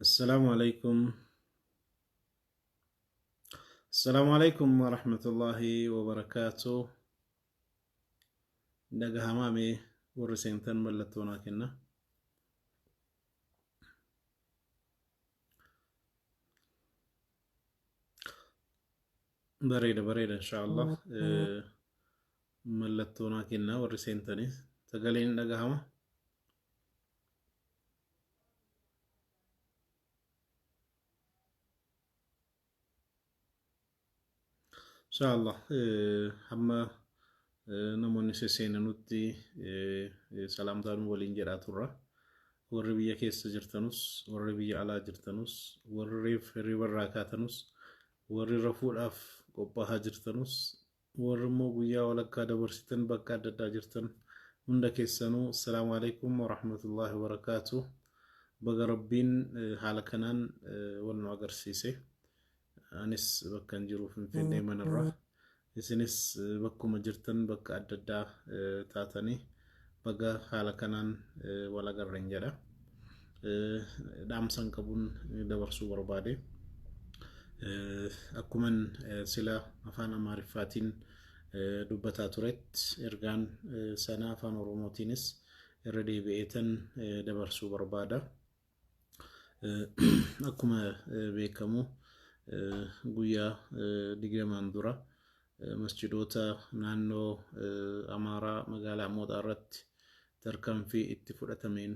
السلام عليكم. السلام عليكم ورحمة الله وبركاته. دقا همامي ورسينتن ملتونا كنا. بريدة إن شاء الله. ملتونا كنا ورسينتني تقالين دقا هما. إن شاء الله. هما نموني سيسين نوتي سلام دانو ولين جراتورا. warri biyya keessa jirtanus warri biyya alaa jirtanus warri hirribarraa kaatanus warri rafuudhaaf qophaa'aa jirtanus warri immoo guyyaa walakkaa dabarsitan bakka adda addaa jirtan hunda keessanuu assalaamu alaikum warahmatullaahi wabarakaatuh. baga rabbiin haala kanaan wal nu agarsiise. anis bakkan jiru Finfinnee manarraa isinis bakkuma jirtan bakka adda addaa taatanii baga haala kanaan wal agarren jedha. dhaamsan qabuun dabarsuu barbaade. akkuman sila afaan amaariffaatiin dubbataa turetti ergaan sana afaan oromootiinis irra deebi'eetan dabarsuu barbaada. akkuma beekamu guyyaa 20 dura masjidoota naannoo amaaraa magaalaa mooxaa irratti tarkaanfii itti fudhatameen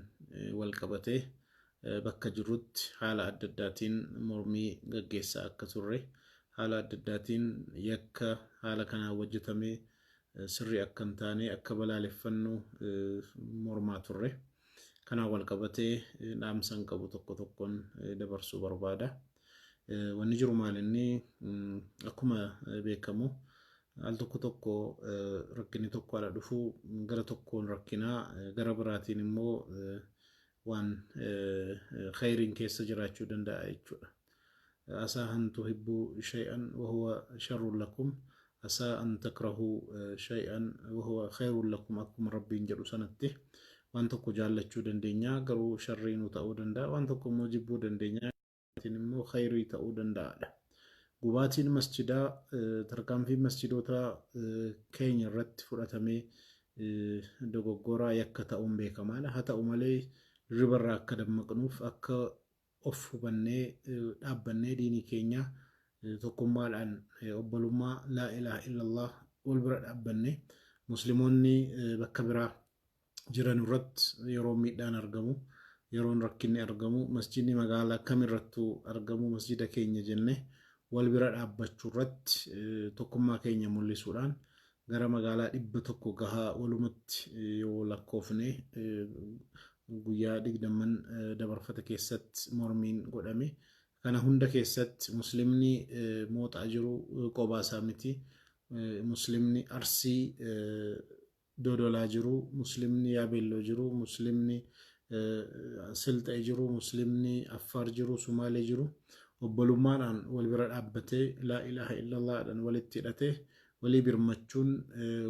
wal qabatee bakka jirrutti haala adda addaatiin mormii gaggeessaa akka turre, haala adda addaatiin yakka haala kanaan hojjetamee sirrii akka hin taane akka balaaleffannu mormaa turre. kanaan wal qabatee dhaamsan qabu tokko tokkoon dabarsuu barbaada. wanni jiru maalinni akkuma beekamu al tokko rakkinni tokko ala dhufu gara tokkoon rakkinaa gara biraatiin immoo waan khayriin keessa jiraachuu danda'a jechuudha. asaa an tuhibbu shay'an wa huwa sharrun lakum asaa an takrahu shay'an wa huwa khayrun lakum akkuma rabbiin jedhu sanatti waan tokko jaallachuu dandeenya garuu sharriin ta'uu danda'a, waan tokko immoo jibbuu dandeenya immoo khayrii ta'uu danda'adha. gubaatiin masjidaa tarkaanfii masjidoota keenya irratti fudhatamee dogoggoraa yakka ta'uun beekamaadha. haa ta'u malee ribarraa akka dammaqnuuf akka of hubannee dhaabbannee diinii keenya tokkummaadhaan obbolummaa laa ilaaha illallah wal bira dhaabbannee musliimoonni bakka biraa jiran irratti yeroo miidhaan argamu, yeroon rakkinni argamu, masjidni magaalaa kamirrattuu argamu masjida keenya jenne wal bira dhaabbachuu irratti tokkummaa keenya mul'isuudhaan gara magaalaa 100 gahaa walumatti yoo lakkoofne guyyaa 20 dabarfata keessatti mormiin godhame. kana hunda keessatti muslimni mooxaa jiru qobaasaa miti, muslimni arsii dodolaa jiru, muslimni yaabelloo jiru, muslimni silxee jiru, muslimni affaar jiru, sumaalee jiru obbolummaadhaan wal bira dhaabbatee laa ilaaha illallahdhaan walitti hidhatee walii birmachuun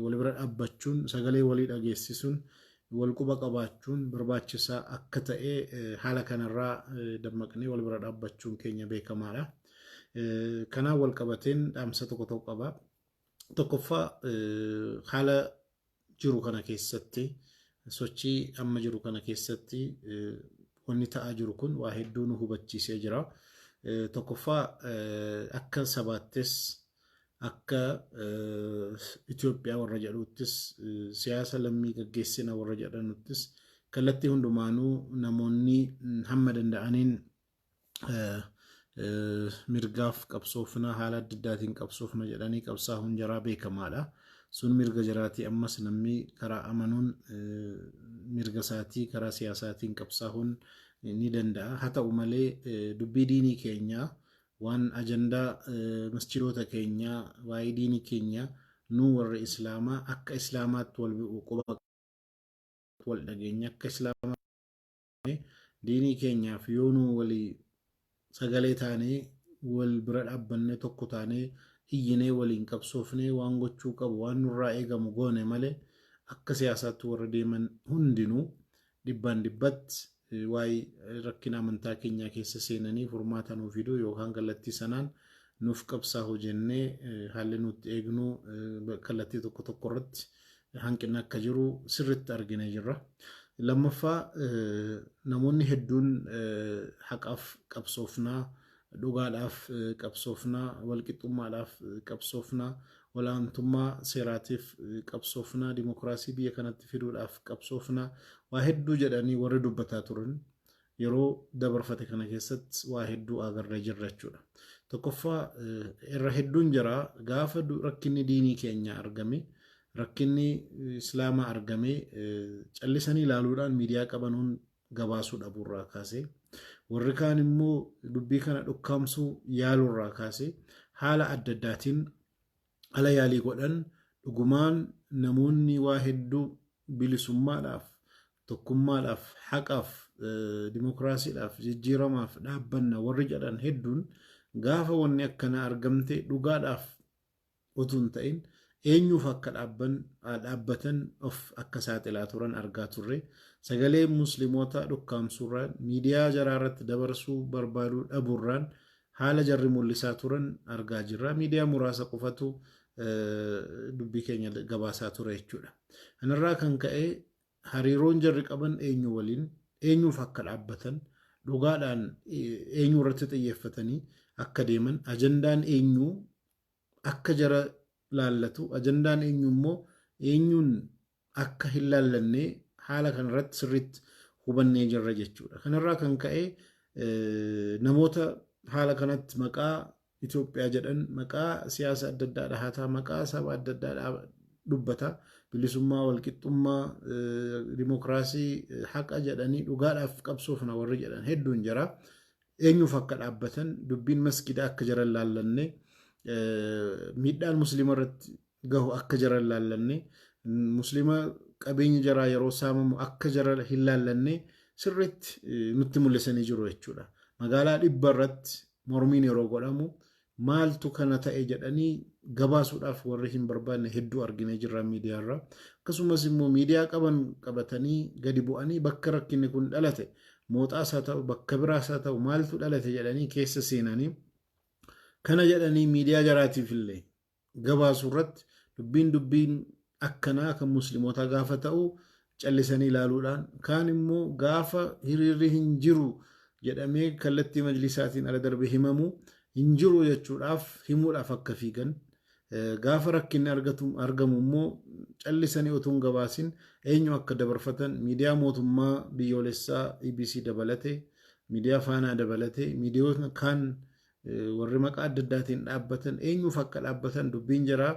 wal bira dhaabbachuun sagalee walii dhageessisuun wal quba qabaachuun barbaachisaa akka ta'e haala kanarraa dammaqnee wal bira dhaabbachuun keenya beekamaadha. kanaan wal qabateen dhaamsa tokko tokko qaba. tokkoffaa haala jiru kana keessatti sochii amma jiru kana keessatti wanni ta'aa jiru kun waa hedduu nu hubachiisee jira. tokkoffaa akka sabaattis akka Itoophiyaa warra jedhuttis siyaasa lammii gaggeessina warra jedhanuttis kallattii hundumaanuu namoonni hamma danda'aniin mirgaaf qabsoofna haala adda addaatiin qabsoofna jedhanii qabsaa'uun jaraa beekamaadha. sun mirga jiraatii ammas namni karaa amanuun mirga isaatii karaa siyaasaatiin qabsaa'uun ni danda'a. haa ta'u malee dubbii diinii keenyaa waan ajandaa masjidoota keenyaa waa'ee diinii keenyaa nu warra islaamaa akka islaamaatti wal dhageenya akka islaamaa diinii keenyaaf yoo nu walii sagalee taanee wal bira dhaabbannee tokko taanee iyyinee waliin qabsoofnee waan gochuu qabu waan nurraa eegamu goone malee akka siyaasaatti warra deeman hundinuu dhibbaan dhibbatti waa'ee rakkina amantaa keenyaa keessa seenanii furmaata nuuf fiduu yookaan kallattii sanaan nuuf qabsaa'uu jennee haalli nuti eegnu kallattii tokko tokko irratti hanqina akka jiru sirriitti arginee jirra. Lammaffaa namoonni hedduun haqaaf qabsoofnaa, dhugaadhaaf qabsoofnaa, walqixxummaadhaaf qabsoofnaa, olaantummaa seeraatiif qabsoofnaa, dimokiraasii biyya kanatti fiduudhaaf qabsoofnaa waa hedduu jedhanii warri dubbataa turan yeroo dabarfate kana keessatti waa hedduu agarree jirra jechuudha. Tokkoffaa irra hedduun jira gaafa rakkinni diinii keenya argame, rakkinni islaamaa argame callisanii ilaaluudhaan miidiyaa qabanuun gabaasuu dhabuurraa kaasee warri kaan immoo dubbii kana dhukkaamsuu yaaluurraa kaasee haala adda addaatiin ala yaalii godhan dhugumaan namoonni waa hedduu bilisummaadhaaf, tokkummaadhaaf, haqaaf, dimokiraasiidhaaf, jijjiiramaaf dhaabbanna warri jedhan hedduun gaafa wanni akkana argamte dhugaadhaaf utuu hin ta'in eenyuuf akka dhaabbatan of akka saaxilaa turan argaa turre. Sagalee musliimoota dhukkaamsuurraan miidiyaa jaraa irratti dabarsuu barbaaduu dhabuurraan haala jarri mul'isaa turan argaa jirra. Miidiyaa muraasa qofatu dubbii keenya gabaasaa ture jechuudha. Kanarraa kan ka'e hariiroon jarri qaban eenyu waliin, eenyuuf akka dhaabbatan, dhugaadhaan eenyu irratti xiyyeeffatanii akka deeman, ajandaan eenyu akka jara laallatu, ajandaan eenyu immoo eenyuun akka hin laallanne haala kanarratti sirriitti hubannee jirra jechuudha. Kanarraa kan ka'e namoota haala kanatti maqaa Itoophiyaa jedhan, maqaa siyaasa adda addaa dhahataa, maqaa saba adda addaa dubbata, bilisummaa, walqixxummaa, dimokiraasii, haqa jedhanii dhugaadhaaf qabsoofna warri jedhan hedduun jira. Eenyuuf akka dhaabbatan, dubbiin masgida akka jaran laallanne, miidhaan muslima irratti gahu akka jaran laallanne, muslima qabeenya jaraa yeroo saamamu akka jara hin laallanne sirriitti nutti mul'isanii jiru jechuudha. Magaalaa dhibba irratti mormiin yeroo godhamu maaltu kana ta'e jedhanii gabaasuudhaaf warri hin barbaanne hedduu arginee jirra miidiyaarra. Akkasumas immoo miidiyaa qabatanii gadi bu'anii bakka rakkinni kun dhalate mooxaas haa ta'u bakka biraas haa ta'u maaltu dhalate jedhanii keessa seenanii kana jedhanii miidiyaa jaraatiif illee gabaasuu irratti dubbiin akkanaa kan musliimoota gaafa ta'u callisanii ilaaluudhaan kaan immoo gaafa hiriirri hin jiru jedhamee kallattii majlisaatiin ala darbe himamu hin jiru jechuudhaaf himuudhaaf akka fiigan gaafa rakkinni argamu immoo callisanii otuun gabaasin eenyu akka dabarfatan miidiyaa mootummaa biyyoolessaa EBC dabalate, miidiyaa faanaa dabalate, miidiyoota kaan warri maqaa adda addaatiin dhaabbatan eenyuuf akka dhaabbatan dubbiin jaraa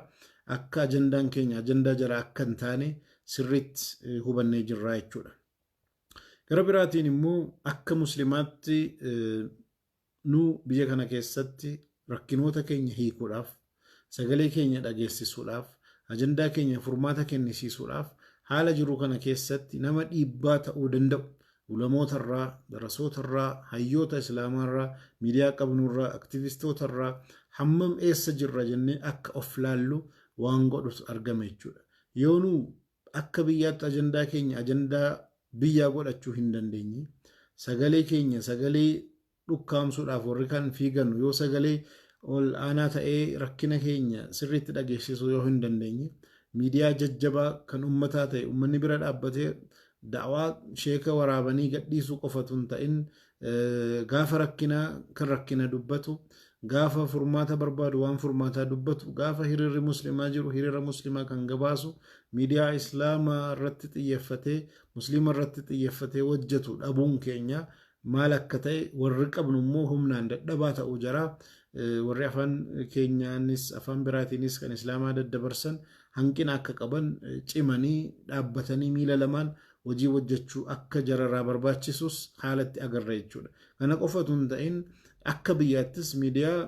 akka ajandaan keenya ajandaa jaraa akka hin taane sirriitti hubannee jirra jechuudha. Gara biraatiin immoo akka muslimaatti nu biyya kana keessatti rakkinoota keenya hiikuudhaaf, sagalee keenya dhageessisuudhaaf, ajandaa keenya furmaata kennisiisuudhaaf haala jiru kana keessatti nama dhiibbaa ta'uu danda'u ulamootarraa, darasootarraa, hayyoota islaamaarraa, miidiyaa qabnurraa, aktiivistootarraa hammam eessa jirra jennee akka of laallu waan godhutu argame jechuudha. Yoonu akka biyyaatti ajandaa keenya ajandaa biyyaa godhachuu hin dandeenye, sagalee keenya sagalee dhukkaamsuudhaaf warri kan fiigannu yoo sagalee ol aanaa ta'ee rakkina keenya sirriitti dhageessisuu yoo hin dandeenye, miidiyaa jajjabaa kan ummataa ta'e ummanni bira dhaabbatee da'awaa sheeka waraabanii gadhiisuu qofatu hin ta'in gaafa rakkinaa kan rakkina dubbatu, gaafa furmaata barbaadu waan furmaataa dubbatu, gaafa hiriirri muslimaa jiru hiriira muslimaa kan gabaasu, miidiyaa islaamaa irratti xiyyeeffatee, muslima irratti xiyyeeffatee hojjetu dhabuun keenya maal akka ta'e warri qabnu immoo humnaan dadhabaa ta'uu jira. Warri afaan keenyaanis afaan biraatiinis kan islaamaa daddabarsan hanqina akka qaban cimanii dhaabbatanii miila lamaan hojii hojjechuu akka jararaa barbaachisus haalatti agarra jechuudha. Kana qofatu hin ta'in akka biyyaattis miidiyaa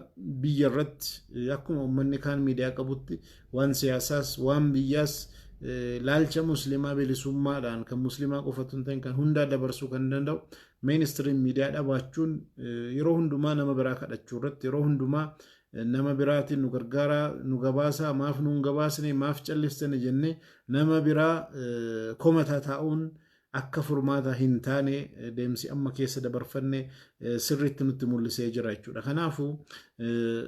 biyya irratti akkuma uummanni kaan miidiyaa qabutti waan siyaasaas waan biyyaas laalcha muslimaa bilisummaadhaan kan muslimaa qofatu hin ta'in kan hundaa dabarsuu kan danda'u mainstream miidiyaa dhabaachuun yeroo hundumaa nama biraa kadhachuu irratti yeroo hundumaa nama biraatiin nu gargaaraa nu gabaasaa maaf nu hin gabaasne maaf callistane jennee nama biraa komataa taa'uun akka furmaata hin taane deemsi amma keessa dabarfanne sirriitti nutti mul'isee jira jechuudha. Kanaafuu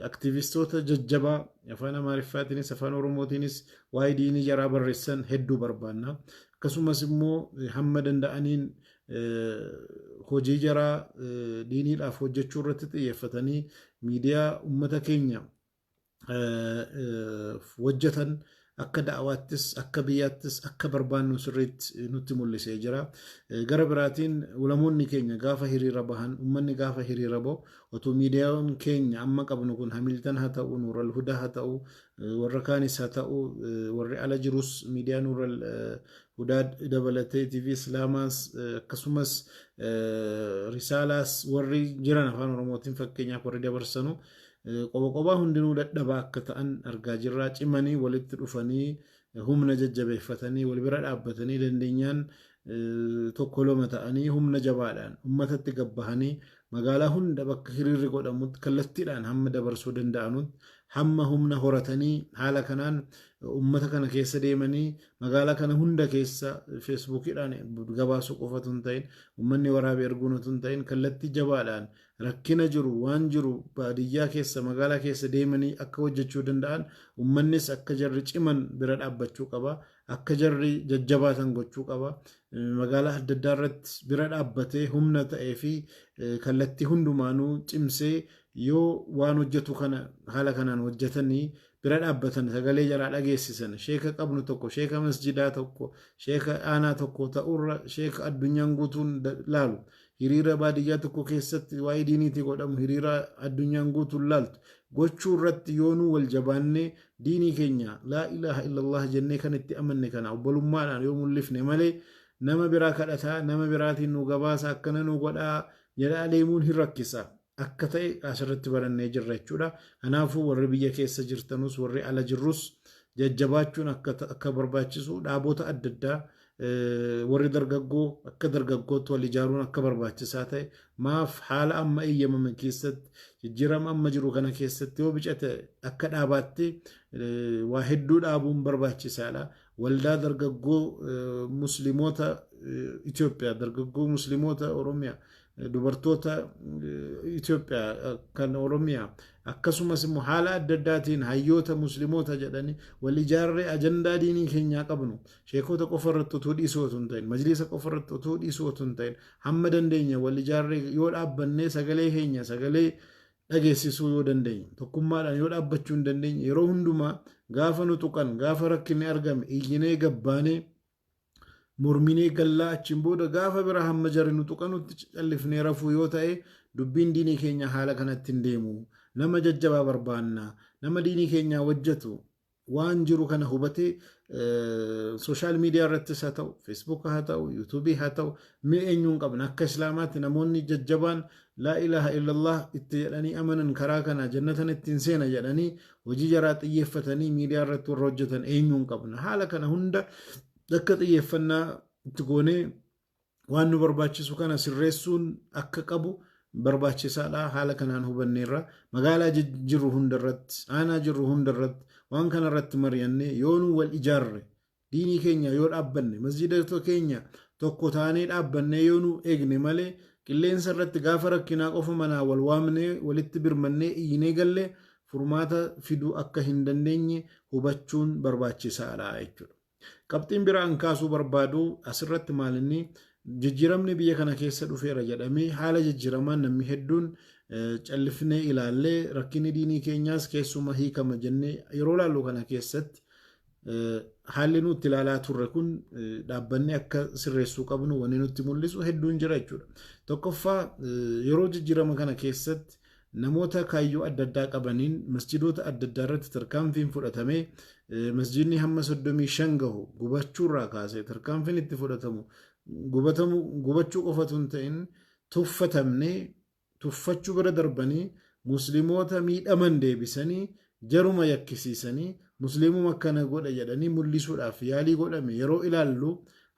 aktivistoota jajjabaa afaan Amaariffaatiinis afaan Oromootiinis waa'ee diinii jaraa barreessan hedduu barbaanna. Akkasumas immoo hamma danda'aniin hojii jaraa diiniidhaaf hojjechuu irratti xiyyeeffatanii miidiyaa uummata keenya hojjetan akka da'awaattis akka biyyaattis akka barbaannu sirriitti nutti mul'isee jira. Gara biraatiin ulamoonni keenya gaafa hiriira bahan uummanni gaafa hiriira bahu otoo miidiyaan keenya amma qabnu kun Hamiltan haa ta'u Nuural Hudaa haa ta'u warra kaanis haa ta'u warri ala jirus miidiyaa Nuural Hudaa dabalatee TV Islaamaas akkasumas Risaalaas warri jiran afaan Oromootiin fakkeenyaaf warri dabarsanu qoba hundinuu dadhabaa akka ta'an argaa jirra. Cimanii walitti dhufanii humna jajjabeeffatanii wal bira dhaabbatanii dandeenyaan tokko lama ta'anii humna jabaadhaan uummatatti gabbahanii magaalaa hunda bakka hiriirri godhamutti kallattiidhaan hamma dabarsuu danda'anutti hamma humna horatanii haala kanaan uummata kana keessa deemanii magaalaa kana hunda keessa feesbuukiidhaan gabaasuu qofatu hin ta'in uummanni waraabee arguun hin ta'in kallattii jabaadhaan rakkina jiru waan jiru baadiyyaa keessa magaalaa keessa deemanii akka hojjechuu danda'an uummannis akka jarri ciman bira dhaabbachuu qaba. Akka jarri jajjabaatan gochuu qaba. Magaalaa adda addaa irratti bira dhaabbatee humna ta'ee fi kallattii hundumaanuu cimsee yoo waan hojjetu kana haala kanaan hojjetanii bira dhaabbatan sagalee jaraa dhageessisan sheeka qabnu tokko sheeka masjidaa tokko sheeka aanaa tokko ta'urra sheeka addunyaan guutuun laalu hiriira baadiyyaa tokko keessatti waa'ee diiniitii godhamu hiriira addunyaan guutuun laaltu gochuu irratti yoonuu wal jabaannee diinii keenya laa ilaaha illallah jennee kan itti amanne kana obbolummaadhaan yoo mul'ifne malee nama biraa kadhataa nama biraatiin nu gabaasa akkana nu godhaa jedhaa deemuun hin rakkisa. Akka ta'e asirratti barannee jirra jechuudha. Kanaafuu warri biyya keessa jirtanus warri ala jirrus jajjabaachuun akka barbaachisu dhaabota adda addaa warri dargaggoo akka dargaggootti wal ijaaruun akka barbaachisaa ta'e maaf haala amma eeyyamame keessatti jijjiirama amma jiru kana keessatti yoo bicate akka dhaabaatti waa hedduu dhaabuun barbaachisaadha. Waldaa dargaggoo musliimoota Itoophiyaa dargaggoo musliimoota Oromiyaa dubartoota Itoophiyaa kan Oromiyaa akkasumas immoo haala adda addaatiin hayyoota musliimoota jedhanii wal ijaarree ajandaa diinii keenyaa qabnu sheekota qofa irratti utuu dhiisuu otoo hin ta'in majlisa qofa irratti utuu dhiisuu otoo hin ta'in hamma dandeenya wal ijaarree yoo dhaabbannee sagalee keenya sagalee dhageessisuu yoo dandeenya tokkummaadhaan yoo dhaabbachuu hin dandeenye yeroo hundumaa gaafa nu tuqan gaafa rakkinni argame iyyinee gabbaanee morminee gallaa achiin booda gaafa bira hamma jarri nu tuqanutti callifnee rafuu yoo ta'e dubbiin diinii keenya haala kanatti hin deemu. Nama jajjabaa barbaanna nama diinii keenya hojjetu waan jiru kana hubatee sooshaal miidiyaa irrattis haa ta'u feesbuuk haa ta'u yuutuubii haa ta'u mee eenyuun qabna akka islaamaatti namoonni jajjabaan laa ilaaha illallah itti jedhanii amanan karaa kana jannatan ittiin seena jedhanii hojii jaraa xiyyeeffatanii miidiyaa irratti warra hojjetan eenyuun qabna haala kana hunda akka xiyyeeffannaa itti goonee waan nu barbaachisu kana sirreessuun akka qabu barbaachisaadha. Haala kanaan hubanneerra magaalaa jirru hundarratti aanaa jirru hundarratti waan kana irratti mari'annee yoo nu wal ijaarre diinii keenya yoo dhaabbanne masjida keenya tokko taanee dhaabbanne yoo nu eegne malee qilleensa irratti gaafa rakkinaa qofa manaa wal waamnee walitti birmannee iyyinee gallee furmaata fiduu akka hin dandeenye hubachuun barbaachisaadha jechuudha. Qabxiin biraan kaasuu barbaadu asirratti maalinni jijjiiramni biyya kana keessa dhufeera jedhamee haala jijjiiramaan namni hedduun callifnee ilaallee rakkinni diinii keenyaas keessuma hiikama jennee yeroo laallu kana keessatti haalli nutti ilaalaa turre kun dhaabbannee akka sirreessuu qabnu wanni nutti mul'isu hedduun jira jechuudha. Tokkoffaa yeroo jijjiirama kana keessatti namoota kaayyoo adda addaa qabaniin masjidoota adda addaa irratti tarkaanfiin fudhatamee masjidni hamma 35 gahu gubachuurraa kaasee tarkaanfiin itti fudhatamu gubachuu qofatu hin ta'in tuffatamnee tuffachuu bira darbanii musliimoota miidhaman deebisanii jaruma yakkisiisanii musliimuma akkana godha jedhanii mul'isuudhaaf yaalii godhame yeroo ilaallu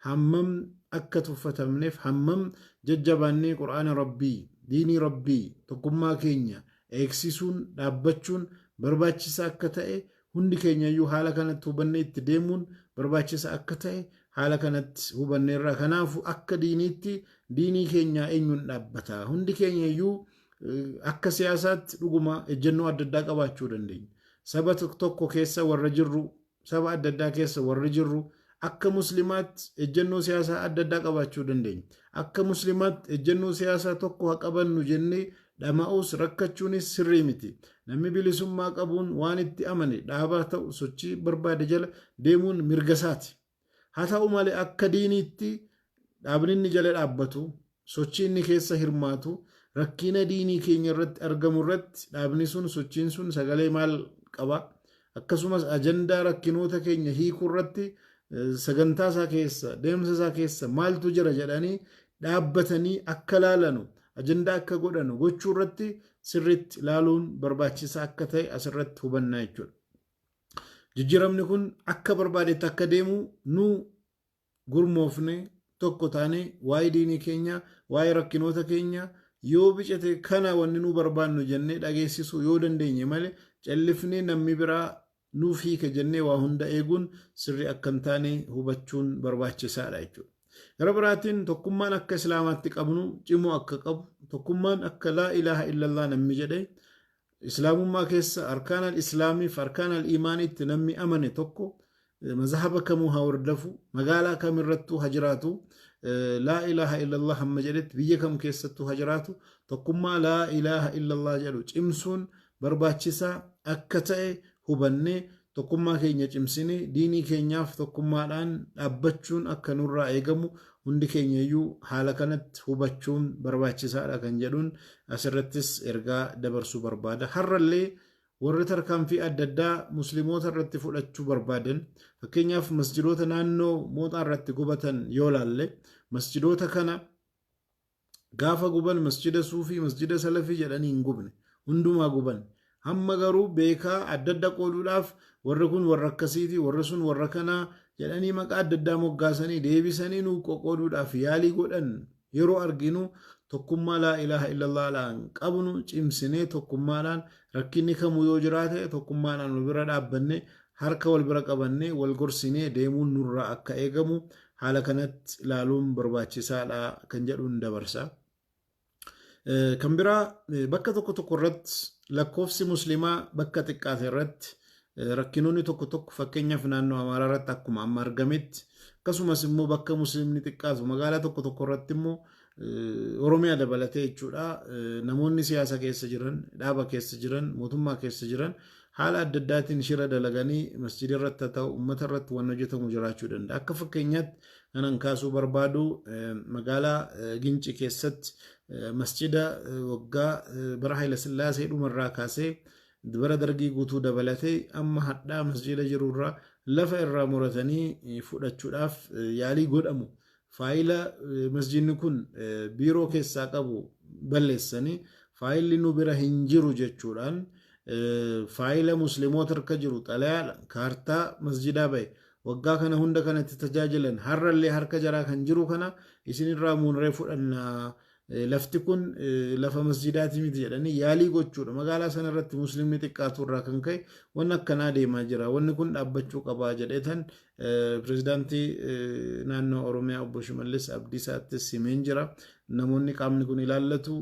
hammam akka tuffatamneef hammam jajjabaannee qur'aana rabbii diinii rabbii tokkummaa keenya eegsisuun dhaabbachuun barbaachisaa akka ta'e hundi keenyayyuu haala kanatti hubannee itti deemuun barbaachisaa akka ta'e haala kanatti hubanneerra. Kanaafu akka diiniitti diinii keenya eenyuun dhaabbata? Hundi keenya iyyuu akka siyaasaatti dhuguma ejjennoo adda addaa qabaachuu dandeenya. Saba tokko keessa warra jirru, saba adda addaa keessa warra jirru akka muslimaatti ejjennoo siyaasaa adda addaa qabaachuu dandeenya. Akka muslimaatti ejjennoo siyaasaa tokko haa qabannu jennee dhama'uus rakkachuunis sirrii miti. Namni bilisummaa qabuun waan itti amane dhaabaa ta'u sochii barbaade jala deemuun mirga isaati. Haa ta'u malee akka diiniitti dhaabni inni jala dhaabbatu, sochii inni keessa hirmaatu, rakkina diinii keenya irratti argamu irratti dhaabni sun sochiin sun sagalee maal qaba? Akkasumas ajandaa rakkinoota keenya hiikuu irratti sagantaa isaa keessa, deemsa isaa keessa maaltu jira jedhanii dhaabbatanii akka laalanu, ajandaa akka godhanu gochuu irratti sirriitti ilaaluun barbaachisaa akka ta'e asirratti hubannaa jechuudha. Jijjiiramni kun akka barbaadetti akka deemu nu gurmoofne tokko taane waa'ee diinii keenya, waa'ee rakkinoota keenya yoo bicate kana wanni nu barbaannu jennee dhageessisuu yoo dandeenye malee callifnee namni biraa nuuf hiika jennee waa hunda eeguun sirrii akka hin taane hubachuun barbaachisaadha jechuudha. Gara biraatiin tokkummaan akka islaamaatti qabnu cimoo akka qabu, tokkummaan akka laa ilaaha illallah namni jedhe islaamummaa keessa arkaan al-islaamii fi arkaan al-iimaaniitti namni amane tokko mazhaba kamuu haa hordofu, magaalaa kamirrattuu haa jiraatu, laa ilaaha illallah hamma jedhetti biyya kam keessattuu haa jiraatu, tokkummaa laa ilaaha illallah jedhu cimsuun barbaachisaa akka ta'e hubannee tokkummaa keenya cimsine diinii keenyaaf tokkummaadhaan dhaabbachuun akka nurraa eegamu hundi keenya iyyuu haala kanatti hubachuun barbaachisaadha kan jedhuun asirrattis ergaa dabarsuu barbaada. Har'allee warri tarkaanfii adda addaa musliimoota irratti fudhachuu barbaadan fakkeenyaaf masjidoota naannoo mooxaa irratti gubatan yoo laalle masjidoota kana gaafa guban masjida suufii, masjida salafii jedhanii hin gubne, hundumaa guban. Hamma garuu beekaa adda adda qooduudhaaf warri kun warra akkasiiti, warri sun warra kanaa jedhanii maqaa adda addaa moggaasanii deebisanii nu qoqqooduudhaaf yaalii godhan yeroo arginu tokkummaa laa ilaaha illallah qabnu cimsinee tokkummaadhaan rakkinni kamuu yoo jiraate tokkummaadhaan wal bira dhaabbanne harka wal bira qabanne wal gorsinee deemuun nurraa akka eegamu haala kanatti ilaaluun barbaachisaadha kan jedhuun dabarsa. Kan biraa bakka tokko irratti lakkoofsi muslimaa bakka xiqqaate irratti rakkinoonni tokko fakkeenyaaf naannoo Amaaraa irratti akkuma amma argametti akkasumas immoo bakka muslimni xiqqaatu magaalaa tokko irratti immoo Oromiyaa dabalatee jechuudha namoonni siyaasa keessa jiran, dhaaba keessa jiran, mootummaa keessa jiran haala adda addaatiin shira dalaganii masjida irratti ta'u uummata irratti waan hojjetamu jiraachuu danda'a. Akka fakkeenyaatti kanan kaasuu barbaadu magaalaa Gincii keessatti masjida waggaa bara Haayila Sillaasee dhumarraa kaasee bara dargii guutuu dabalatee amma hadhaa masjida jirurraa lafa irraa muratanii fudhachuudhaaf yaalii godhamu. Faayila masjidni kun biiroo keessaa qabu balleessanii faayilli nu bira hin jiru jechuudhaan faayila musliimoota harka jiru xalayaa kaartaa masjidaa bahe waggaa kana hunda kanatti tajaajilan har'allee harka jaraa kan jiru kana isinirraa muunree fudhannaa lafti kun lafa masjidaati miti jedhanii yaalii gochuudha. Magaalaa sana irratti muslimni xiqqaatu irraa kan ka'e wanni akkanaa deemaa jira. Wanni kun dhaabbachuu qabaa jedheetan pirezidaantii naannoo Oromiyaa obbo Shimallis Abdiisaattis himeen jira. Namoonni qaamni kun ilaallatu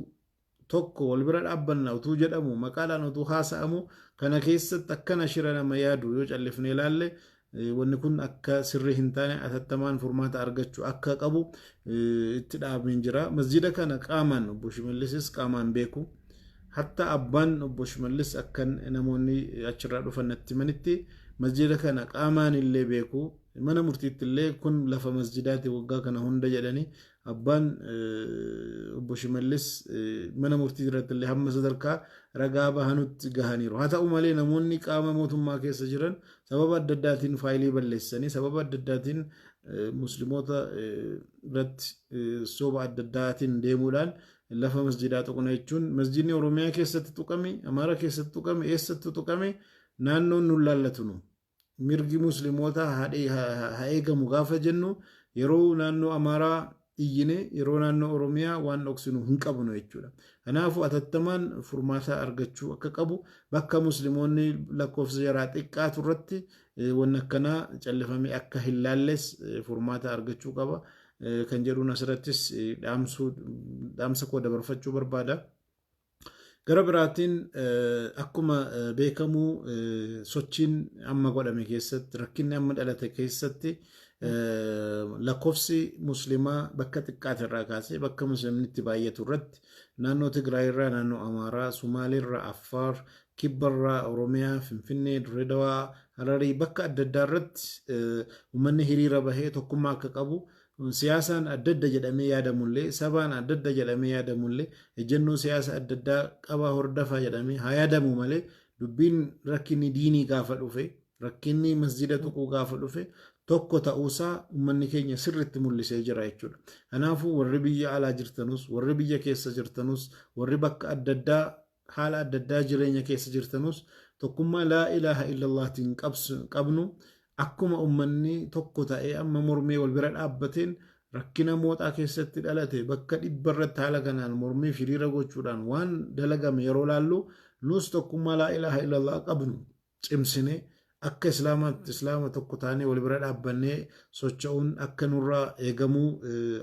tokko wal bira dhaabbanna utuu jedhamu maqaadhaan utuu haasa'amu kana keessatti akkana shira nama yaadu yoo callifnee ilaalle wanni kun akka sirrii hin taane atattamaan furmaata argachuu akka qabu itti dhaabameen jira. Masjida kana qaamaan obbo Shimallisis qaamaan beeku. Hatta abbaan obbo Shimallis akka namoonni achirraa dhufan natti manitti masjida kana qaamaan illee beeku. Mana murtiitti illee kun lafa masjidaati waggaa kana hunda jedhanii abbaan obbo Shimallis mana murtii irratti illee hamma sadarkaa ragaa bahanutti gahaniiru. Haa ta'u malee namoonni qaama mootummaa keessa jiran sababa adda addaatiin faayilii balleessanii sababa adda addaatiin musliimoota irratti soba adda addaatiin deemuudhaan lafa masjidaa tuqna jechuun masjidni Oromiyaa keessatti tuqame, Amaaraa keessatti tuqame, eessatti tuqame naannoon nu laallatu nu. Mirgi musliimoota haa eegamu gaafa jennu yeroo naannoo Amaaraa iyyine yeroo naannoo Oromiyaa waan dhoksinu hin qabnu jechuudha. Kanaafuu atattamaan furmaata argachuu akka qabu bakka musliimoonni lakkoofsa jaraa xiqqaatu irratti waan akkanaa callifamee akka hin laalles furmaata argachuu qaba. Kan jedhuun asirrattis dhaamsa koo dabarfachuu barbaada. Gara biraatiin akkuma beekamu sochiin amma godhame keessatti rakkinni amma dhalate keessatti lakkoofsi musliimaa bakka xiqqaate irraa kaasee bakka musliimni itti baay'atu irratti naannoo Tigraay irraa, naannoo Amaaraa, Sumaalee irraa, Affaar, Kibba irraa, Oromiyaa, Finfinnee, Dirreedawaa, Hararii bakka adda addaa irratti uummanni hiriira bahee tokkummaa akka qabu siyaasaan adda adda jedhamee yaadamullee sabaan adda adda jedhamee yaadamullee ejjennoo siyaasa adda addaa qabaa hordofaa jedhamee haa yaadamu malee dubbiin rakkinni diinii gaafa dhufe rakkinni masjida tuquu gaafa dhufe tokko ta'uusaa uummanni keenya sirriitti mul'isee jira jechuudha. Kanaafuu warri biyya alaa jirtanus warri biyya keessa jirtanus warri bakka adda addaa haala adda addaa jireenya keessa jirtanus tokkummaa laa ilaaha illallaatiin qabnu akkuma uummanni tokko ta'ee amma mormee wal bira dhaabbateen rakkina mooxaa keessatti dhalate bakka dhibba irratti haala kanaan mormii hiriira gochuudhaan waan dalagame yeroo laallu nus tokkummaa laa ilaaha illallaa qabnu cimsine akka islaama tokko taanee wal bira dhaabbannee socho'uun akka nurraa eegamuu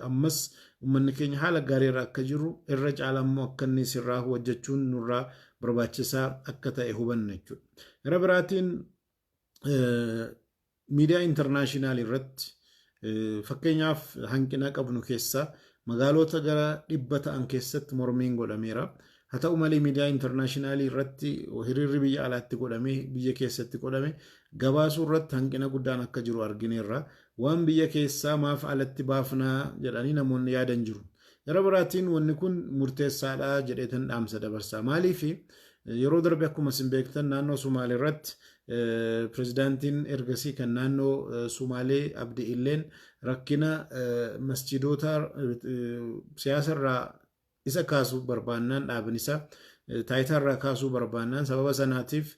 ammas uummanni keenya haala gaariirra akka jiru irra caalammoo akka inni sirraa hojjechuun nurraa barbaachisaa akka ta'e hubanna jechuudha. Gara biraatiin miidiyaa intarnaashinaal irratti fakkeenyaaf hanqina qabnu keessaa magaalota gara 100 ta'an keessatti mormiin godhameera. Haa ta'u malee miidiyaa intarnaashinaal irratti hiriirri biyya alaatti godhame biyya keessatti godhame gabaasuu irratti hanqina guddaan akka jiru argineerra. Waan biyya keessaa maaf alatti baafnaa jedhanii namoonni yaadan jiru. Gara biraatiin wanni kun murteessaadha jedheetan dhaamsa dabarsa. Maaliif yeroo darbe akkuma isin beektan naannoo Sumaalee irratti pirezidaantiin ergasii kan naannoo Sumaalee Abdi illeen rakkina masjidoota siyaasarraa isa kaasuu barbaannaan dhaabin isaa taayitarraa kaasuu barbaannaan sababa sanaatiif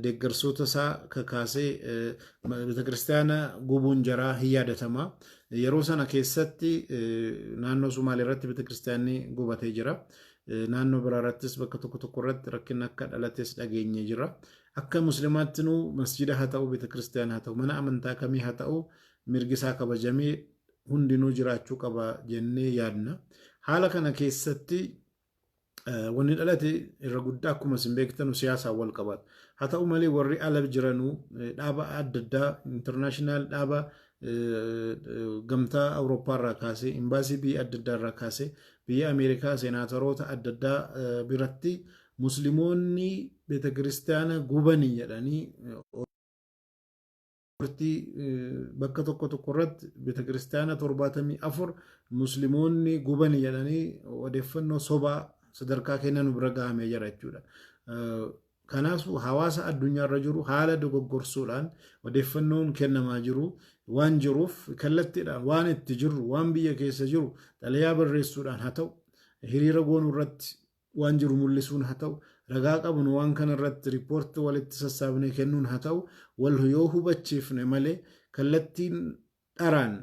deeggarsoota isaa kakaasee beetakiristaana gubuun jaraa hin yaadatama. Yeroo sana keessatti naannoo Sumaalee irratti beetakiristaanni gubatee jira. Naannoo biraa irrattis bakka tokko tokko irratti rakkinni akka dhalates dhageenye jira. Akka musliimaatti nu masjida haa ta'u beetakiristaana haa ta'u mana amantaa kamii haa ta'u mirgi isaa kabajamee hundinuu jiraachuu qaba jennee yaadna. Haala kana keessatti wanni dhalate irra guddaa akkuma isin beektan siyaasaan wal qabata. Haa ta'u malee warri ala jiranuu dhaaba adda addaa intarnaashinaal dhaaba gamtaa Awurooppaa irraa kaasee imbaasii biyya adda addaa irraa kaasee biyya Ameerikaa seenaatoroota adda addaa biratti musliimoonni beetakiristaana gubanii jedhanii bakka tokko tokko irratti beetakiristaana 74 musliimoonni gubanii jedhanii odeeffannoo sobaa sadarkaa kennan bira gahamee jira jechuudha. Kanaaf hawaasa addunyaarra jiru haala dogoggorsuudhaan odeeffannoon kennamaa jiru waan jiruuf kallattiidhaan waan itti jiru waan biyya keessa jiru xalayaa barreessuudhaan haa ta'u hiriira goonuu irratti waan jiru mul'isuun haa ta'u ragaa qabnu waan kana irratti riipoortii walitti sassaabnee kennuun haa ta'u wal yoo hubachiifne malee kallattiin dharaan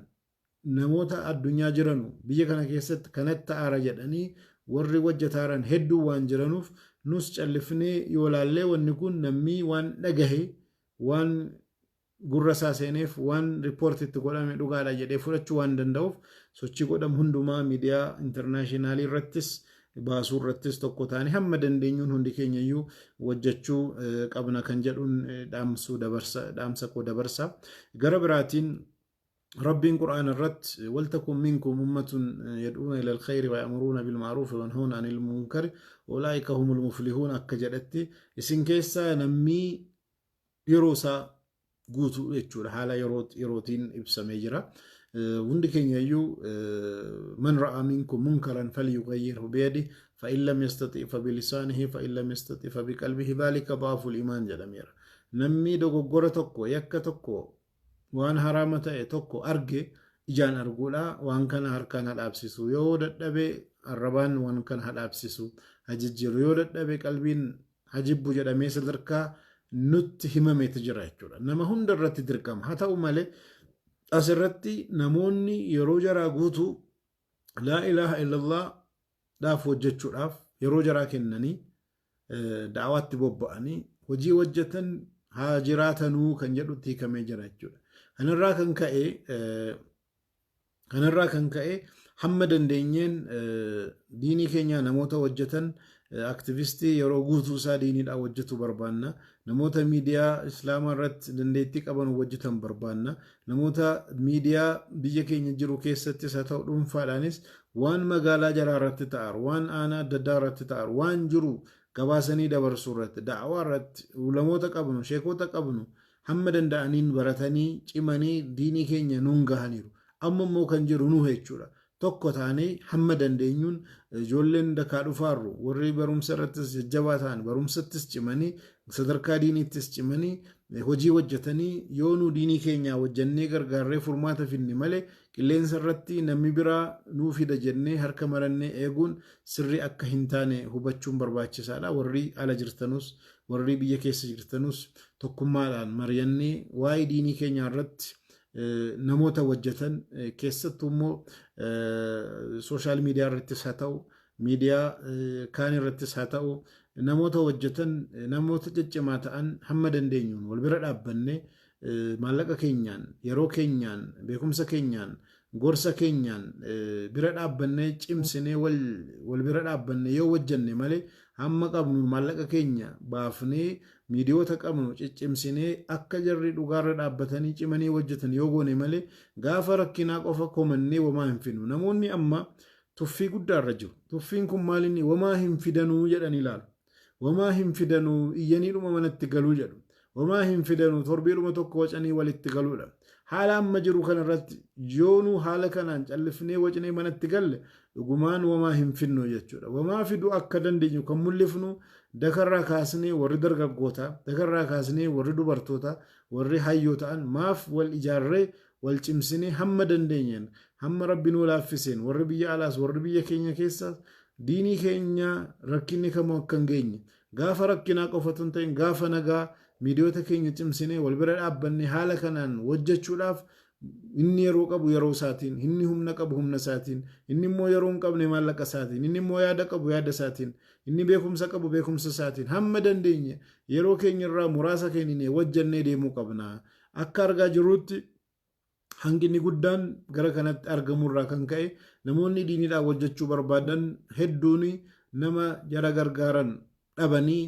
namoota addunyaa jiranu biyya kana keessatti kanatti aara jedhanii warri hojjetaaran hedduu waan jiranuuf nus callifnee yoo laallee wanni kun namni waan dhagahe waan gurra isaa seeneef waan riipoortii itti godhame dhugaadha jedhee fudhachuu waan danda'uuf sochii godhamu hundumaa miidiyaa intarnaashinaali irrattis baasuu irrattis tokko taane hamma dandeenyuun hundi keenya iyyuu hojjechuu qabna kan jedhuun dhaamsa koo dabarsa. Gara biraatiin ربين قرآن الرت ولتكن منكم أمة يدعون إلى الخير ويأمرون بالمعروف وينهون عن المنكر أولئك هم المفلحون أكجدتي إسن كيسا نمي يروسا قوتو إتشور حالا يروتين إبسا ميجرا وندكين يجو من رأى منكم منكرا فليغيره بيده فإن لم يستطيع فبلسانه فإن لم يستطيع فبقلبه ذلك ضعف الإيمان جلمير نمي دوغو غورتوكو يكتوكو waan haraama ta'e tokko arge ijaan arguudha waan kana harkaan hadhaabsisu yoo dadhabe arrabaan waan kana hadhaabsisu hajijjiru yoo dadhabe qalbiin hajibbu jedhamee sadarkaa nutti himameeti jira jechuudha. Nama hunda irratti dirqama. Haa ta'u malee asirratti namoonni yeroo jaraa guutuu laa ilaaha illallah dhaaf hojjechuudhaaf yeroo jaraa kennanii da'awaatti bobba'anii hojii hojjetan haa jiraatanuu kan jedhutti hiikamee jira jechuudha. Kanarraa kan ka'e hamma dandeenyeen diinii keenya namoota hojjetan aktivistii yeroo guutuu isaa diiniidhaan hojjetu barbaanna. Namoota miidiyaa islaamaa irratti dandeettii qaban hojjetan barbaanna. Namoota miidiyaa biyya keenya jiru keessattis haa ta'u dhuunfaadhaanis waan magaalaa jaraa irratti ta'an, waan aanaa adda addaa irratti ta'an, waan jiru gabaasanii dabarsuu irratti, da'awaa irratti ulamoota qabnu, sheekota qabnu hamma danda'aniin baratanii cimanii diinii keenya nuun gahaniiru. Amma immoo kan jiru nu jechuudha. Tokko taanee hamma dandeenyuun ijoolleen dakaa dhufaarru warri barumsa irrattis jajjabaa ta'an barumsattis cimanii sadarkaa diiniittis cimanii hojii hojjetanii yoo nu diinii keenyaa hojjennee gargaarree furmaata finne malee qilleensa irratti namni biraa nuu fida jennee harka marannee eeguun sirrii akka hin taane hubachuun barbaachisaadha. Warri ala jirtanus warri biyya keessa jirtanus tokkummaadhaan mari'annee waa'ee diinii keenyaa irratti namoota hojjetan keessattuu immoo sooshaal miidiyaa irrattis haa ta'u miidiyaa kaan irrattis haa ta'u namoota hojjetan namoota ciccimaa ta'an hamma dandeenyuun wal bira dhaabbanne maallaqa keenyaan yeroo keenyaan beekumsa keenyaan gorsa keenyaan bira dhaabbanne cimsinee wal bira dhaabbanne yoo hojjenne malee hamma qabnu maallaqa keenya baafnee miidiyoota qabnu ciccimsinee akka jarri dhugaarra dhaabbatanii cimanii hojjetan yoo goone malee gaafa rakkinaa qofa komannee wamaa hin fidnu. Namoonni amma tuffii guddaarra jiru. Tuffiin kun maalinni wamaa hin fidanuu jedhan ilaalu. Wamaa hin fidanuu iyyaniidhuma manatti galuu jedhu. Wamaa hin fidanuu torbiidhuma tokko wacanii walitti galuudha. Haala amma jiru kanarratti yoonuu haala kanaan callifnee wacnee manatti galle dhugumaan wamaa hin fidnu jechuudha. Wamaa fiduu akka dandeenyu kan mul'ifnu dakarraa kaasnee warri dargaggootaa, dakarraa kaasnee warri dubartootaa, warri hayyoo ta'an maaf wal ijaarree wal cimsinee hamma dandeenyeen hamma rabbi nuu laaffiseen warri biyya alaas warri biyya keenya keessaas diinii keenya rakkinni kamuu akka hin geenye gaafa rakkinaa qofatu hin ta'in gaafa nagaa miidiyoota keenya cimsinee wal bira dhaabbanne haala kanaan hojjechuudhaaf inni yeroo qabu yeroo isaatiin, inni humna qabu humna isaatiin, inni immoo yeroo hin qabne maallaqa isaatiin, inni immoo yaada qabu yaada isaatiin, inni beekumsa qabu beekumsa isaatiin hamma dandeenye yeroo keenya irraa muraasa kennine hojjennee deemuu qabna. Akka argaa jirrutti hanqinni guddaan gara kanatti argamurraa kan ka'e namoonni diiniidhaan hojjechuu barbaadan hedduun nama jara gargaaran dhabanii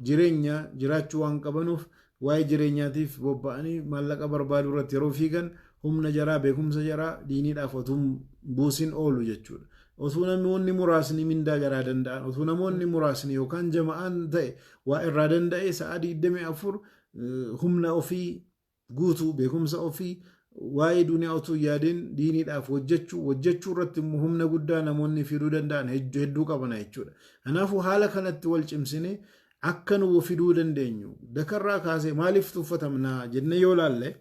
jireenya jiraachuu waan qabanuuf waa'ee jireenyaatiif bobba'anii maallaqa barbaaduu irratti yeroo fiigan humna jaraa beekumsa jaraa diiniidhaaf otuu buusin oolu jechuudha. Otuu namoonni muraasni mindaa jaraa danda'an, otuu namoonni muraasni yookaan jama'aan ta'e waa irraa danda'e sa'a 24 humna ofii guutuu beekumsa ofii waa'ee duniyaa otuu yaadin diiniidhaaf hojjechuu irratti immoo humna guddaa namoonni fiduu danda'an hedduu qabana jechuudha. Kanaafuu haala kanatti wal cimsinee akka nu fiduu dandeenyu dakarraa kaasee maaliif tuffatamna jennee yoo laalle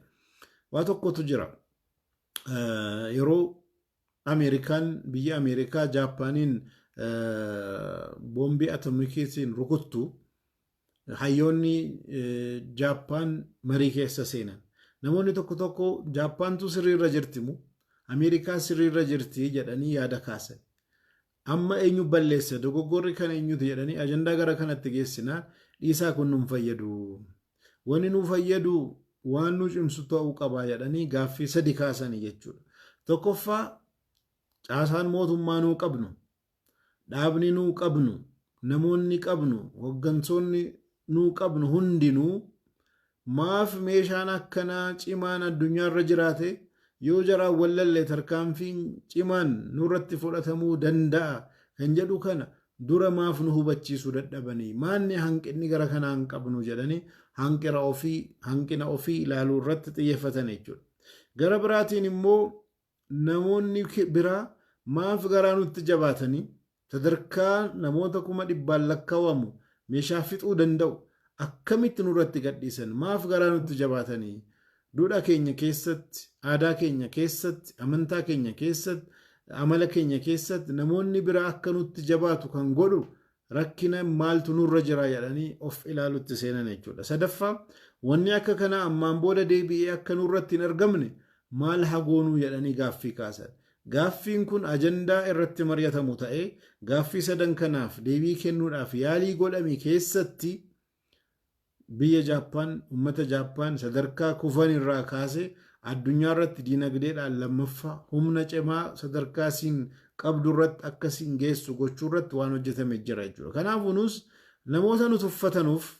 waa tokkotu jira. Yeroo Ameerikaan biyya Ameerikaa Jaappaaniin boombii atomikiitiin rukuttu hayyoonni Jaappaan marii keessa seenan. Namoonni tokko tokko Jaappaantu sirriirra jirtimu Ameerikaa sirriirra jirti jedhanii yaada kaasan. Amma eenyu balleessa dogoggorri kan eenyuti jedhanii ajandaa gara kanatti geessinaa dhiisaa kun nu fayyadu. Wanni nu fayyadu waan nu cimsu ta'uu qaba jedhanii gaaffii 3 kaasanii jechuudha. Tokkoffaa caasaan mootummaa nuu qabnu, dhaabni nuu qabnu, namoonni qabnu, hoggantoonni nuu qabnu hundinuu maaf meeshaan akkanaa cimaan addunyaarra jiraate yoo jaraan wallallee tarkaanfiin cimaan nurratti fudhatamuu danda'a kan jedhu kana dura maaf nu hubachiisuu dadhabanii maanni hanqinni gara kanaan qabnu jedhanii hanqina ofii ilaaluu irratti xiyyeeffatan jechuudha. Gara biraatiin immoo namoonni biraa maaf garaa nutti jabaatanii sadarkaa namoota 100,000 lakkaa'amu meeshaa fixuu danda'u akkamitti nurratti gadhiisan maaf garaa nutti jabaatanii duudhaa keenya keessatti, aadaa keenya keessatti, amantaa keenya keessatti, amala keenya keessatti namoonni biraa akka nutti jabaatu kan godhu rakkina maaltu nurra jira jedhanii of ilaalutti seenan jechuudha. Sadaffaa wanni akka kanaa ammaan booda deebi'ee akka nurratti hin argamne maal hagoonuu jedhanii gaaffii kaasan. gaaffiin kun ajandaa irratti mari'atamu ta'ee gaaffii sadan kanaaf deebii kennuudhaaf yaalii godhame keessatti biyya Jaappaan uummata Jaappaan sadarkaa kufan irraa kaasee addunyaa irratti diinagdeedhaan lammaffaa humna cimaa sadarkaa siin qabdu irratti akkasiin geessu gochuu irratti waan hojjetame jira jechuudha. Kanaafuu nus namoota nu tuffatanuuf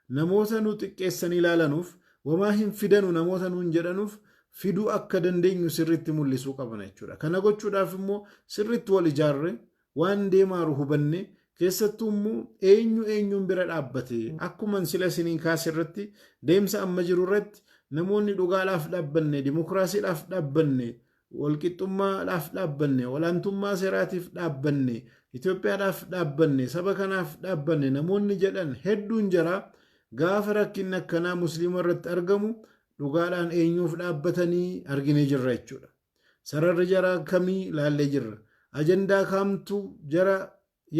namoota nu xiqqeessan ilaalanuuf wamaa hin fidanu namoota nuun jedhanuuf fiduu akka dandeenyu sirriitti mul'isuu qabna jechuudha. Kana gochuudhaaf immoo sirriitti wal ijaarre waan deemaaru hubanne keessattuu immoo eenyuun bira dhaabbate akkuma sila isiniin kaase irratti deemsa amma jiru irratti namoonni dhugaadhaaf dhaabbanne dimokiraasiidhaaf dhaabbanne walqixxummaadhaaf dhaabbanne olaantummaa seeraatiif dhaabbanne Itoophiyaadhaaf dhaabbanne saba kanaaf dhaabbanne namoonni jedhan hedduun jira. Gaafa rakkinni akkanaa musliima irratti argamu dhugaadhaan eenyuuf dhaabbatanii arginee jirra jechuudha. Sararri jara kamii laallee jirra. Ajandaa kamtu jara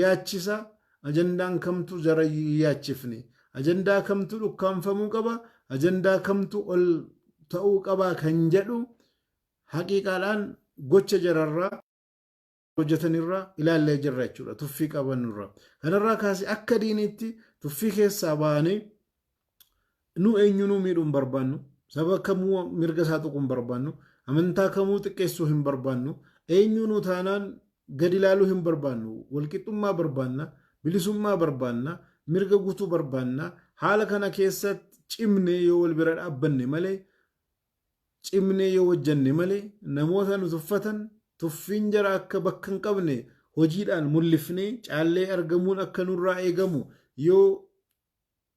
yaachisa, ajandaan kamtu jara yaachifne, ajandaa kamtu dhukkaanfamuu qaba, ajandaa kamtu ol ta'uu qaba kan jedhu haqiiqaadhaan gocha jararraa hojjetanirraa ilaallee jirra jechuudha. Tuffii qabanurraa. Kanarraa kaasee akka diiniitti tuffii keessaa baanee nu eenyunuu miidhuu hin barbaannu, saba kamuu mirga isaa tuquu hin barbaannu, amantaa kamuu xiqqeessuu hin barbaannu, eenyunuu taanaan gadi ilaaluu hin barbaannu, walqixxummaa barbaanna, bilisummaa barbaanna, mirga guutuu barbaanna. Haala kana keessatti cimnee yoo wal bira dhaabbanne malee, cimnee yoo hojjanne malee namoota nu tuffatan tuffiin jara akka bakka hin qabne hojiidhaan mul'ifnee caallee argamuun akka nurraa eegamu yoo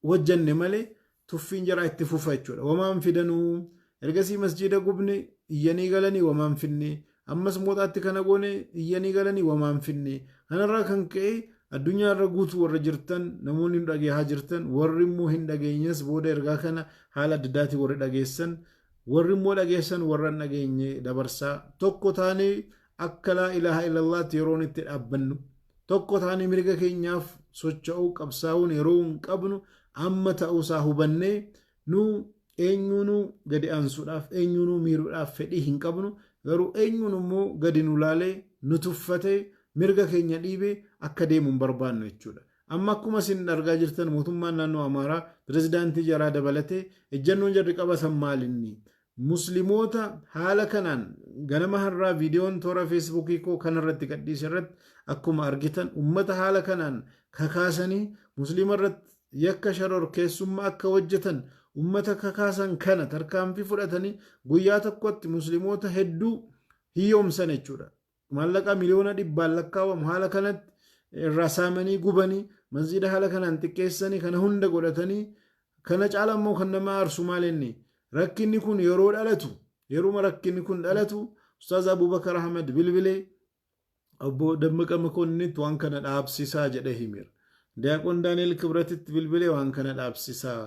hojjanne malee tuffiin jara itti fufa jechuudha. Wamaan fidanuu ergasii masjiida gubne iyyanii galanii wamaan finne ammas mooxaatti kana goone iyyanii galanii wamaan finne. Kanarraa kan ka'e addunyaa irra guutuu warra jirtan namoonni hin dhageessaa jirtan warri immoo hin dhageenyes booda ergaa kana haala adda addaatiin warri dhageessan warri immoo dhageessan warra hin dhageenye dabarsaa tokko taanee akka laa ilaaha illallaatti yeroon itti dhaabbannu tokko taanee mirga keenyaaf socho'uu qabsaa'uun yeroo hin qabnu amma ta'uusaa hubannee nu eenyuunuu gadi aansuudhaaf eenyuunuu miiruudhaaf fedhii hin qabnu garuu eenyuun immoo gadi nu laalee nu tuffatee mirga keenya dhiibee akka deemu hin barbaannu jechuudha. Amma akkuma isin argaa jirtan mootummaan naannoo Amaaraa pirezidaantii jaraa dabalatee ejjannoon jarri qabatan maalinni musliimoota haala kanaan ganama har'aa viidiyoon toora feesbuukii koo kanarratti gadhiise irratti akkuma argitan ummata haala kanaan kakaasanii musliima irratti yakka shororkeessummaa akka hojjetan ummata kakaasan kana tarkaanfii fudhatanii guyyaa tokkotti musliimoota hedduu hiyyoomsan jechuudha. Maallaqa miliyoona 100 lakkaawwamu haala kanatti irraa saamanii gubanii masjiida haala kanaan xiqqeessanii kana hunda godhatanii kana caala immoo kan nama aarsu maalinni rakkinni kun yeroo dhalatu yeruma rakkinni kun dhalatu Ustaaz Abubakar Ahmed bilbilee obbo Dammaqa Makonnitti waan kana dhaabsisaa jedhe himir. Diyaaqoon Daani'el Kibratitti bilbilee waan kana dhaabsisaa.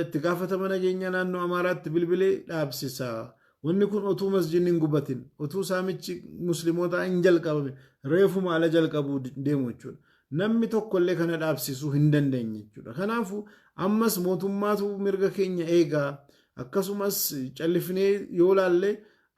Itti gaafatama nageenya naannoo Amaaraatti bilbilee dhaabsisaa. Wanni kun otuu masjidni hin gubatin otuu saamichi musliimotaa hin jalqabame reefuma ala jalqabuu deemu jechuudha. Namni tokkollee kana dhaabsisuu hin dandeenye jechuudha. Kanaafuu ammas mootummaatu mirga keenya eegaa akkasumas callifnee yoo laalle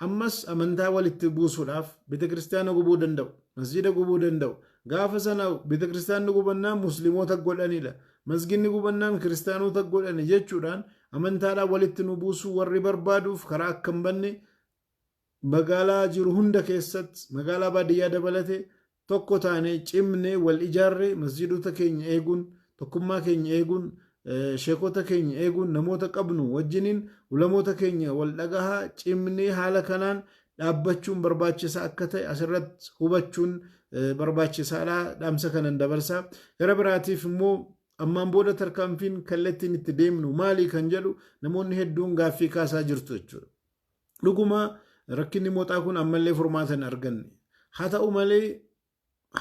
ammas amantaa walitti buusuudhaaf beetakiristaana gubuu danda'u, masjida gubuu danda'u. Gaafa sana beetakiristaanni gubannaan musliimoota godhanidha. Masjidni gubannaan kiristaanota godhani jechuudhaan amantaadhaan walitti nu buusuu warri barbaaduuf karaa akka hin banne magaalaa jiru hunda keessatti magaalaa baadiyyaa dabalatee tokko taanee cimnee wal ijaarree masjidota keenya eeguun tokkummaa keenya eeguun sheekota keenya eeguun namoota qabnu wajjiniin ulamoota keenya wal dhagahaa cimnee haala kanaan dhaabbachuun barbaachisaa akka ta'e asirratti hubachuun barbaachisaadha. Dhaamsa kanan dabarsaa gara biraatiif immoo ammaan booda tarkaanfiin kallattiin itti deemnu maalii kan jedhu namoonni hedduun gaaffii kaasaa jirtu jechuudha. Dhuguma rakkinni mooxaa kun ammallee furmaata hin arganne. Haa ta'u malee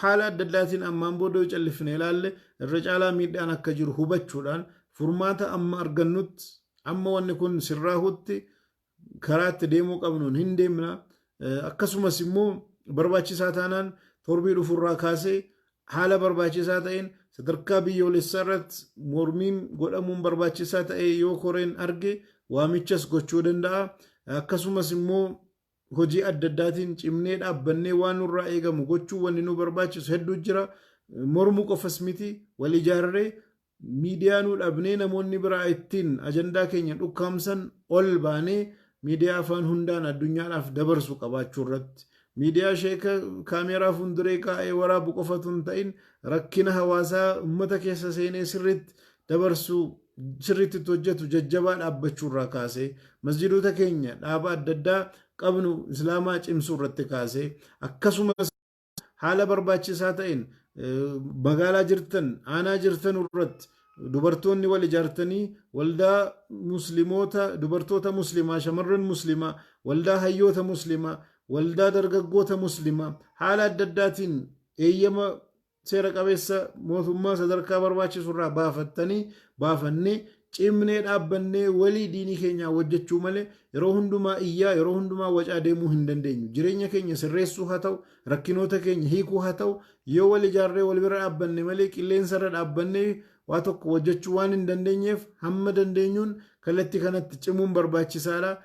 haala adda addaatiin ammaan booda yoo callifne ilaalle irra caalaa miidhaan akka jiru hubachuudhaan furmaata amma argannutti amma wanni kun sirraahutti karaatti deemuu qabnuun hin deemna. Akkasumas immoo barbaachisaa taanaan torbii dhufurraa kaasee haala barbaachisaa ta'een sadarkaa biyyoolessaa irratti mormiin godhamuun barbaachisaa ta'e yoo koreen arge waamichas gochuu danda'a. Akkasumas immoo hojii adda addaatiin cimnee dhaabbannee waan nurraa eegamu gochuu wanni nu barbaachisu hedduu jira. Mormuu qofas miti wal ijaarree miidiyaa nu dhabnee namoonni biraa ittiin ajandaa keenya dhukkaamsan ol baanee miidiyaa afaan hundaan addunyaadhaaf dabarsu qabaachuu irratti. Miidiyaa sheeka kaameeraa fuulduree kaa'ee waraabu qofatu hin ta'in rakkina hawaasaa uummata keessa seenee sirriitti dabarsuu sirriitti hojjetu jajjabaa dhaabbachuu irraa kaasee masjidoota keenya dhaaba adda addaa qabnu islaamaa cimsuu irratti kaasee akkasumas haala barbaachisaa ta'een magaalaa jirtan aanaa jirtan irratti dubartoonni wal ijaartanii waldaa musliimoota dubartoota muslimaa shamarran muslimaa waldaa hayyoota muslimaa waldaa dargaggoota muslimaa haala adda addaatiin eeyyama seera qabeessa mootummaa sadarkaa barbaachisu irraa baafannee cimnee dhaabbannee walii diinii keenya hojjechuu malee yeroo hundumaa iyyaa yeroo hundumaa wacaa deemuu hin dandeenyu. Jireenya keenya sirreessuu haa ta'u rakkinoota keenya hiikuu haa ta'u yoo wal ijaarree wal bira dhaabbanne malee qilleensa irra dhaabbannee waa tokko hojjechuu waan hin dandeenyeef hamma dandeenyuun kallattii kanatti cimuun barbaachisaadha.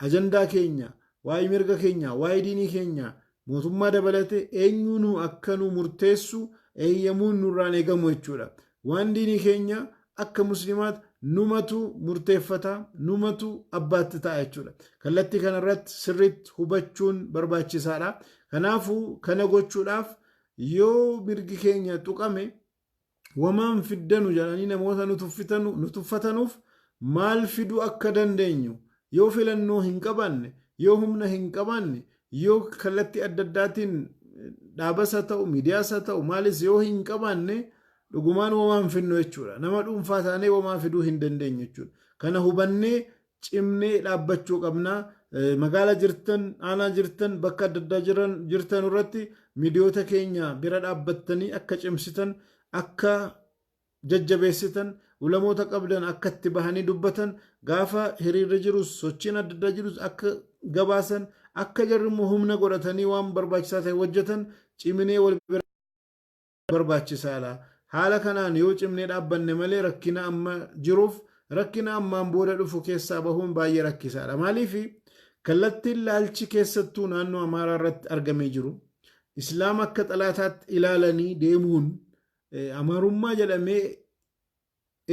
Ajandaa keenya waa'ee mirga keenya waa'ee diinii keenya mootummaa dabalatee eenyuun akka nu murteessu eeyyamuun nurraan eegamu jechuudha. Waan diinii keenya akka muslimaatti numatu murteeffata numatu abbaatti ta'a jechuudha. Kallattii kanarratti sirriitti hubachuun barbaachisaadha. Kanaafuu kana gochuudhaaf yoo mirgi keenya tuqame wamaan fiddanu jedhanii namoota nu tuffatanuuf maal fiduu akka dandeenyu yoo filannoo hin qabaanne yoo humna hin qabaanne yoo kallattii adda addaatiin dhaabas haa ta'u miidiyaas haa ta'u maalis yoo hin qabaanne dhugumaan wamaan finnu jechuudha. Nama dhuunfaa taanee wamaa fiduu hin dandeenyu jechuudha. Kana hubannee cimnee dhaabbachuu qabna. Magaalaa jirtan aanaa jirtan bakka adda addaa jirtan irratti miidiyoota keenya bira dhaabbattanii akka cimsitan akka jajjabeessitan ulamoota qabdan akka itti bahanii dubbatan gaafa hiriirri jirus sochiin adda addaa jirus akka gabaasan akka jarri humna godhatanii waan barbaachisaa ta'e hojjetan ciminee wal bira barbaachisaadha. Haala kanaan yoo cimnee dhaabbanne malee rakkina amma jiruuf rakkina ammaan booda dhufu keessaa bahuun baay'ee rakkisaadha. Maaliif kallattiin laalchi keessattuu naannoo Amaaraa irratti argamee jiru islaama akka xalaataatti ilaalanii deemuun amaarummaa jedhamee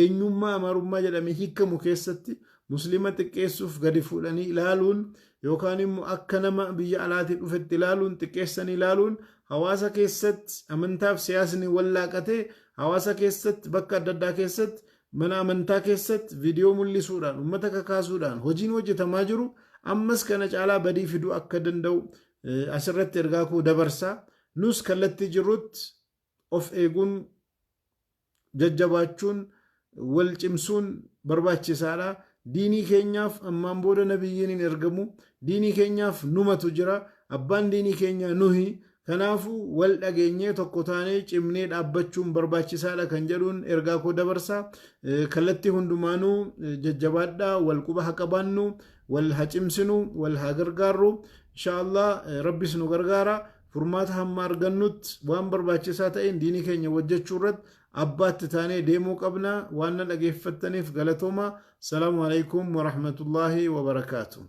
eenyummaa amaarummaa jedhamee hiikamu keessatti muslima xiqqeessuuf gadi fuudhanii ilaaluun yookaan immoo akka nama biyya alaatii dhufetti ilaaluun xiqqeessanii ilaaluun hawaasa keessatti amantaaf siyaasni wallaaqatee hawaasa keessatti bakka adda addaa keessatti mana amantaa keessatti viidiyoo mul'isuudhaan uummata kakaasuudhaan hojiin hojjetamaa jiru ammas kana caalaa badii fiduu akka danda'u asirratti ergaa koo dabarsaa. Nus kallattii jirrutti of eeguun jajjabaachuun wal cimsuun barbaachisaadha. Diinii keenyaaf ammaan booda nabiyyiin hin ergamu. Diinii keenyaaf numatu jira. Abbaan diinii keenya nuhi. Kanaafuu wal dhageenyee tokko taanee cimnee dhaabbachuun barbaachisaadha kan jedhuun ergaa koo dabarsaa. Kallattii hundumaanuu jajjabaadhaa wal quba haa qabaannu wal haa cimsinu wal haa gargaarru. Inshaallah rabbis nu gargaara. Furmaata hamma argannutti waan barbaachisaa ta'een diinii keenya hojjechuu irratti abbaatti taanee deemuu qabna. Waan na dhageeffattaniif galatooma. Salaamu alaikum wa rahmatullahi wa barakaatuh.